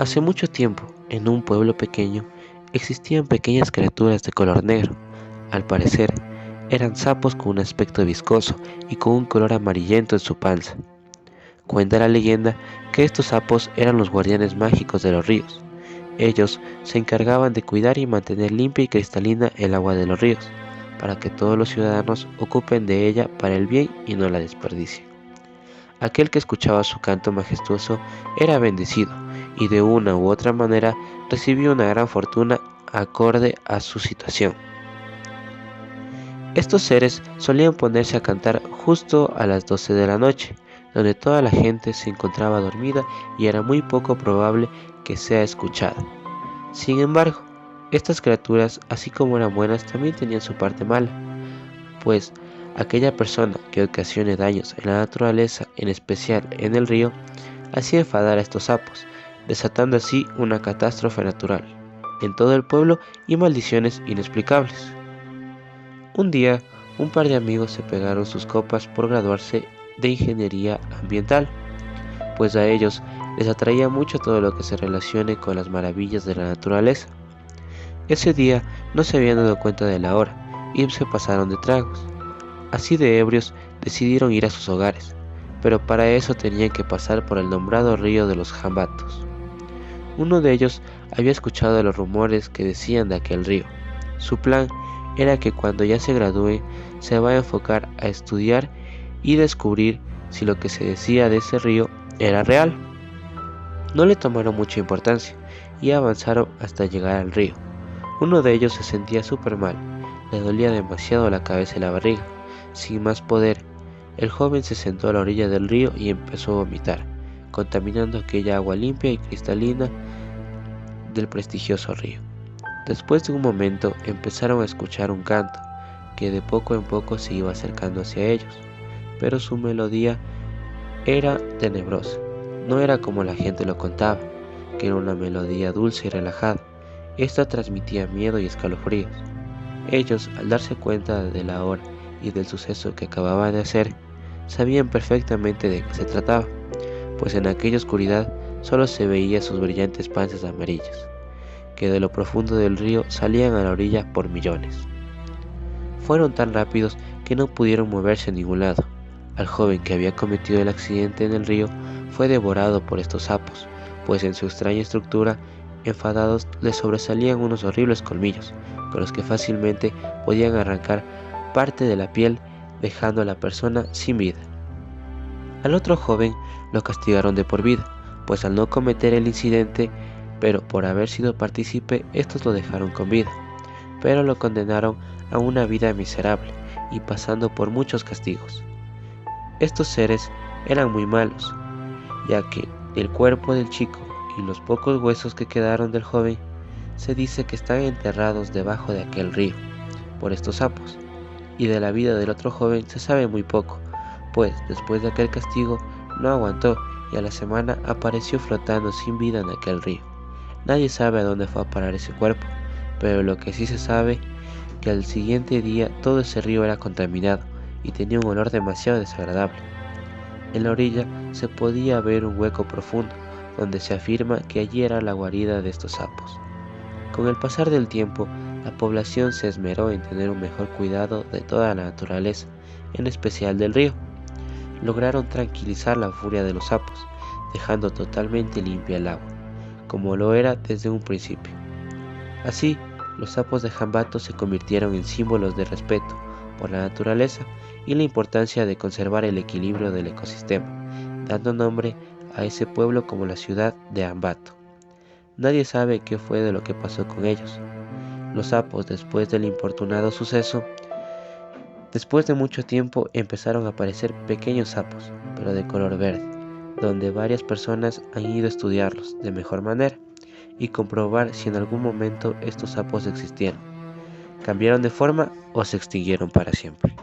Hace mucho tiempo, en un pueblo pequeño, existían pequeñas criaturas de color negro. Al parecer, eran sapos con un aspecto viscoso y con un color amarillento en su panza. Cuenta la leyenda que estos sapos eran los guardianes mágicos de los ríos. Ellos se encargaban de cuidar y mantener limpia y cristalina el agua de los ríos, para que todos los ciudadanos ocupen de ella para el bien y no la desperdicien. Aquel que escuchaba su canto majestuoso era bendecido y de una u otra manera recibió una gran fortuna acorde a su situación. Estos seres solían ponerse a cantar justo a las 12 de la noche, donde toda la gente se encontraba dormida y era muy poco probable que sea escuchada. Sin embargo, estas criaturas, así como eran buenas, también tenían su parte mala, pues aquella persona que ocasione daños en la naturaleza, en especial en el río, hacía enfadar a estos sapos, desatando así una catástrofe natural en todo el pueblo y maldiciones inexplicables. Un día, un par de amigos se pegaron sus copas por graduarse de ingeniería ambiental, pues a ellos les atraía mucho todo lo que se relacione con las maravillas de la naturaleza. Ese día no se habían dado cuenta de la hora y se pasaron de tragos. Así de ebrios decidieron ir a sus hogares, pero para eso tenían que pasar por el nombrado río de los Jambatos. Uno de ellos había escuchado los rumores que decían de aquel río. Su plan era que cuando ya se gradúe se va a enfocar a estudiar y descubrir si lo que se decía de ese río era real. No le tomaron mucha importancia y avanzaron hasta llegar al río. Uno de ellos se sentía súper mal, le dolía demasiado la cabeza y la barriga. Sin más poder, el joven se sentó a la orilla del río y empezó a vomitar, contaminando aquella agua limpia y cristalina del prestigioso río. Después de un momento empezaron a escuchar un canto, que de poco en poco se iba acercando hacia ellos, pero su melodía era tenebrosa. No era como la gente lo contaba, que era una melodía dulce y relajada. Esta transmitía miedo y escalofríos. Ellos, al darse cuenta de la hora y del suceso que acababa de hacer, sabían perfectamente de qué se trataba, pues en aquella oscuridad solo se veía sus brillantes panzas amarillas, que de lo profundo del río salían a la orilla por millones. Fueron tan rápidos que no pudieron moverse a ningún lado. Al joven que había cometido el accidente en el río fue devorado por estos sapos, pues en su extraña estructura, enfadados, le sobresalían unos horribles colmillos, con los que fácilmente podían arrancar parte de la piel, dejando a la persona sin vida. Al otro joven lo castigaron de por vida, pues al no cometer el incidente, pero por haber sido partícipe, estos lo dejaron con vida, pero lo condenaron a una vida miserable y pasando por muchos castigos. Estos seres eran muy malos, ya que el cuerpo del chico y los pocos huesos que quedaron del joven se dice que están enterrados debajo de aquel río por estos sapos, y de la vida del otro joven se sabe muy poco, pues después de aquel castigo no aguantó y a la semana apareció flotando sin vida en aquel río. Nadie sabe a dónde fue a parar ese cuerpo, pero lo que sí se sabe que al siguiente día todo ese río era contaminado y tenía un olor demasiado desagradable. En la orilla se podía ver un hueco profundo, donde se afirma que allí era la guarida de estos sapos. Con el pasar del tiempo, la población se esmeró en tener un mejor cuidado de toda la naturaleza, en especial del río. Lograron tranquilizar la furia de los sapos, dejando totalmente limpia el agua, como lo era desde un principio. Así, los sapos de Jambato se convirtieron en símbolos de respeto por la naturaleza y la importancia de conservar el equilibrio del ecosistema, dando nombre a ese pueblo como la ciudad de Ambato. Nadie sabe qué fue de lo que pasó con ellos. Los sapos, después del infortunado suceso, después de mucho tiempo empezaron a aparecer pequeños sapos, pero de color verde, donde varias personas han ido a estudiarlos de mejor manera y comprobar si en algún momento estos sapos existieron, cambiaron de forma o se extinguieron para siempre.